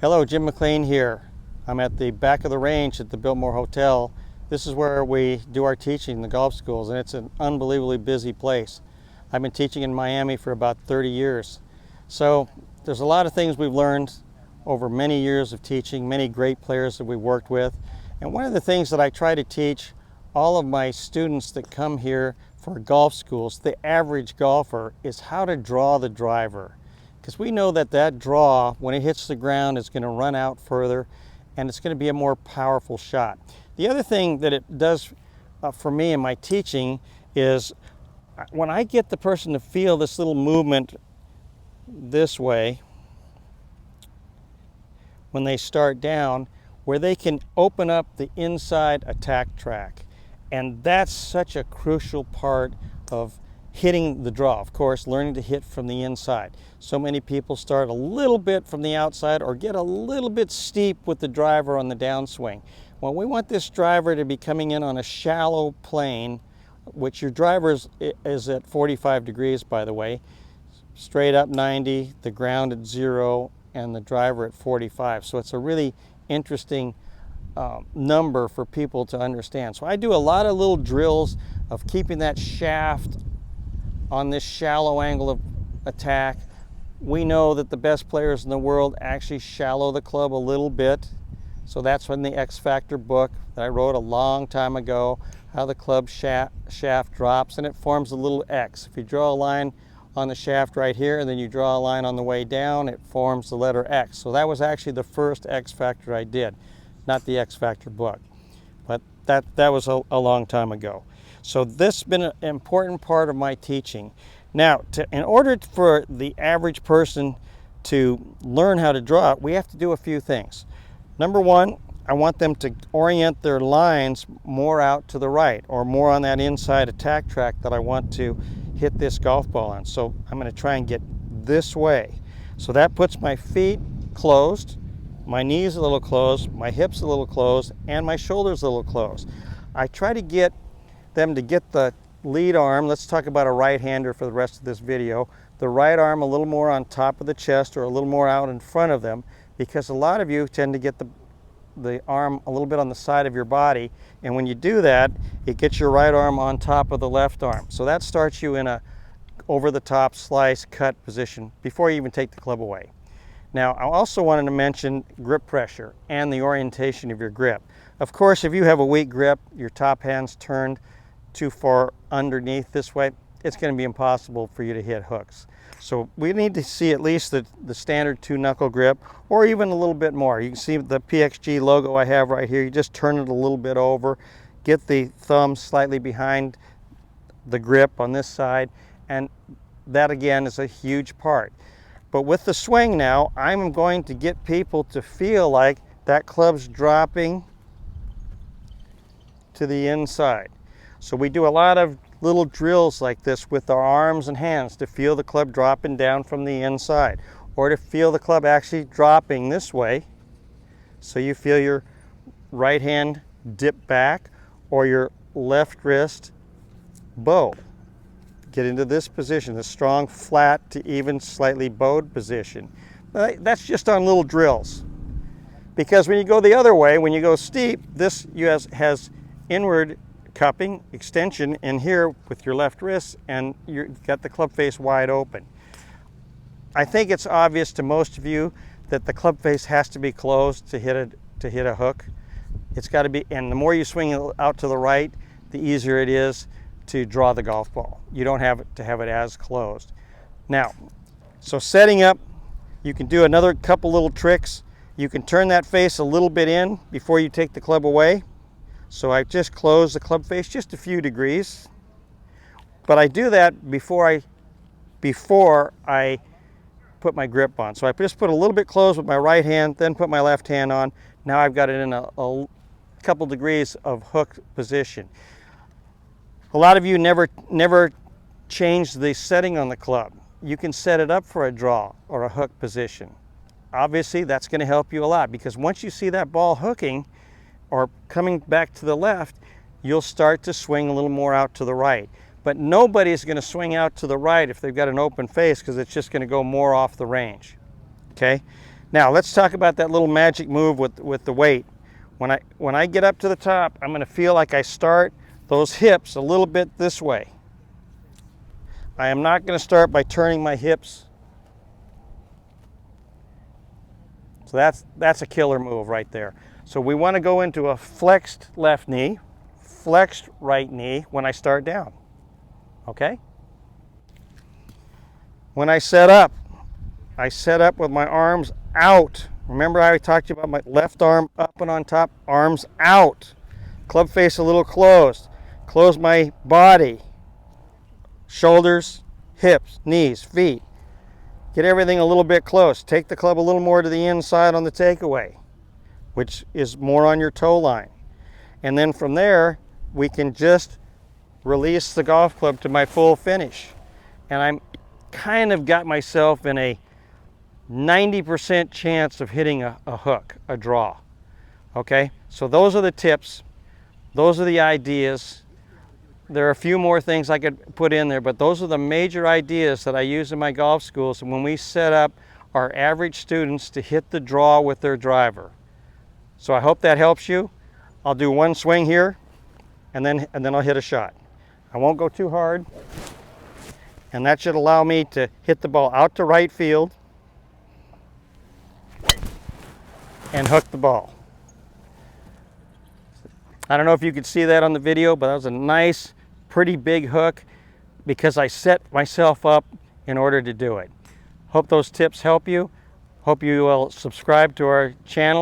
Hello, Jim McLean here. I'm at the back of the range at the Biltmore Hotel. This is where we do our teaching in the golf schools, and it's an unbelievably busy place. I've been teaching in Miami for about 30 years. So there's a lot of things we've learned over many years of teaching, many great players that we've worked with. And one of the things that I try to teach all of my students that come here for golf schools, the average golfer, is how to draw the driver. Because we know that that draw, when it hits the ground, is going to run out further and it's going to be a more powerful shot. The other thing that it does for me in my teaching is when I get the person to feel this little movement this way, when they start down, where they can open up the inside attack track. And that's such a crucial part of hitting the draw. Of course, learning to hit from the inside. So many people start a little bit from the outside or get a little bit steep with the driver on the downswing. Well, we want this driver to be coming in on a shallow plane, which your driver is at 45 degrees, by the way, straight up 90, the ground at 0, and the driver at 45. So it's a really interesting number for people to understand. So I do a lot of little drills of keeping that shaft on this shallow angle of attack. We know that the best players in the world actually shallow the club a little bit. So that's from the X Factor book that I wrote a long time ago, how the club shaft drops, and it forms a little X. If you draw a line on the shaft right here and then you draw a line on the way down, it forms the letter X. So that was actually the first X Factor I did, not the X Factor book. But that was a long time ago. So this has been an important part of my teaching. Now, in order for the average person to learn how to draw, we have to do a few things. Number one, I want them to orient their lines more out to the right or more on that inside attack track that I want to hit this golf ball on. So I'm going to try and get this way. So that puts my feet closed, my knees a little closed, my hips a little closed, and my shoulders a little closed. I try to get them to get the lead arm. Let's talk about a right-hander for the rest of this video. The right arm a little more on top of the chest or a little more out in front of them, because a lot of you tend to get the arm a little bit on the side of your body, and when you do that, it gets your right arm on top of the left arm. So that starts you in a over-the-top slice cut position before you even take the club away. Now, I also wanted to mention grip pressure and the orientation of your grip. Of course, if you have a weak grip, your top hand's turned too far underneath this way, it's going to be impossible for you to hit hooks. So we need to see at least the standard 2-knuckle grip, or even a little bit more. You can see the PXG logo I have right here. You just turn it a little bit over, get the thumb slightly behind the grip on this side, and that again is a huge part. But with the swing now, I'm going to get people to feel like that club's dropping to the inside. So we do a lot of little drills like this with our arms and hands to feel the club dropping down from the inside, or to feel the club actually dropping this way. So you feel your right hand dip back or your left wrist bow. Get into this position, the strong, flat to even slightly bowed position. That's just on little drills. Because when you go the other way, when you go steep, this has inward cupping, extension in here with your left wrist, and you've got the club face wide open. I think it's obvious to most of you that the club face has to be closed to hit a hook. It's got to be, and the more you swing it out to the right, the easier it is to draw the golf ball. You don't have to have it as closed. Now, so setting up, you can do another couple little tricks. You can turn that face a little bit in before you take the club away. So I just close the club face just a few degrees, but I do that before I put my grip on. So I just put a little bit closed with my right hand, then put my left hand on. Now I've got it in a couple degrees of hook position. A lot of you never change the setting on the club. You can set it up for a draw or a hook position. Obviously, that's going to help you a lot, because once you see that ball hooking or coming back to the left, you'll start to swing a little more out to the right. But nobody's going to swing out to the right if they've got an open face, because it's just going to go more off the range. Okay? Now let's talk about that little magic move with the weight. When I get up to the top, I'm going to feel like I start those hips a little bit this way. I am not going to start by turning my hips. So that's a killer move right there. So we want to go into a flexed left knee, flexed right knee when I start down. Okay? When I set up with my arms out. Remember I talked to you about my left arm up and on top, arms out. Club face a little closed. Close my body. Shoulders, hips, knees, feet. Get everything a little bit close. Take the club a little more to the inside on the takeaway, which is more on your toe line. And then from there, we can just release the golf club to my full finish. And I'm kind of got myself in a 90% chance of hitting a hook, a draw. Okay, so those are the tips. Those are the ideas. There are a few more things I could put in there, but those are the major ideas that I use in my golf schools when we set up our average students to hit the draw with their driver. So I hope that helps you. I'll do one swing here, and then I'll hit a shot. I won't go too hard, and that should allow me to hit the ball out to right field and hook the ball. I don't know if you could see that on the video, but that was a nice, pretty big hook because I set myself up in order to do it. Hope those tips help you. Hope you will subscribe to our channel.